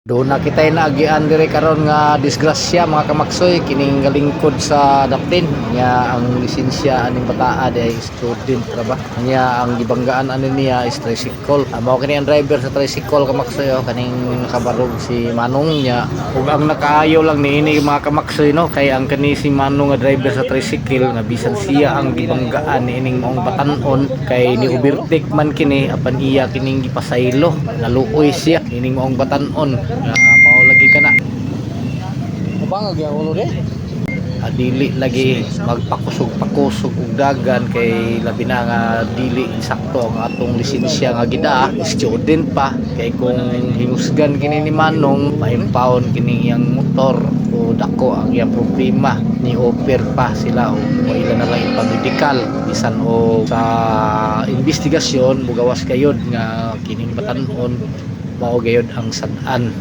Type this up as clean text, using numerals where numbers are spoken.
Doon na kita'y naagian dire karon nga disgrasya mga kamaksoy kining galingkod sa daptin nya ang lisensya aning bataa ay student ra ba nya ang gibanggaan ani niya is tricycle. Mao kini ang driver sa tricycle kamaksoy kaning kabarog si Manong nya ug ang nakaayo lang niini mga kamaksoy no kay ang kani si Manong nga driver sa tricycle nga bisan siya ang gibanggaan niining maong batan-on kay ni overtake man kini apan iya kining gipasaylo naluoy siya niining maong batan-on mao lagi ka na Mabangag yung ulo de. dili lagi magpakusog-pakusog og dagan kay labi na nga dili sakto ang atong lisensya nga gida student pa kay kung hinusgan kini ni Manong ma-impound kini yang motor o dako ang iyang problema ni offer pa sila o ila na lang ipamedikal bisan o sa investigasyon mugawas kayod nga kining batan-on mao gayud ang sad-an.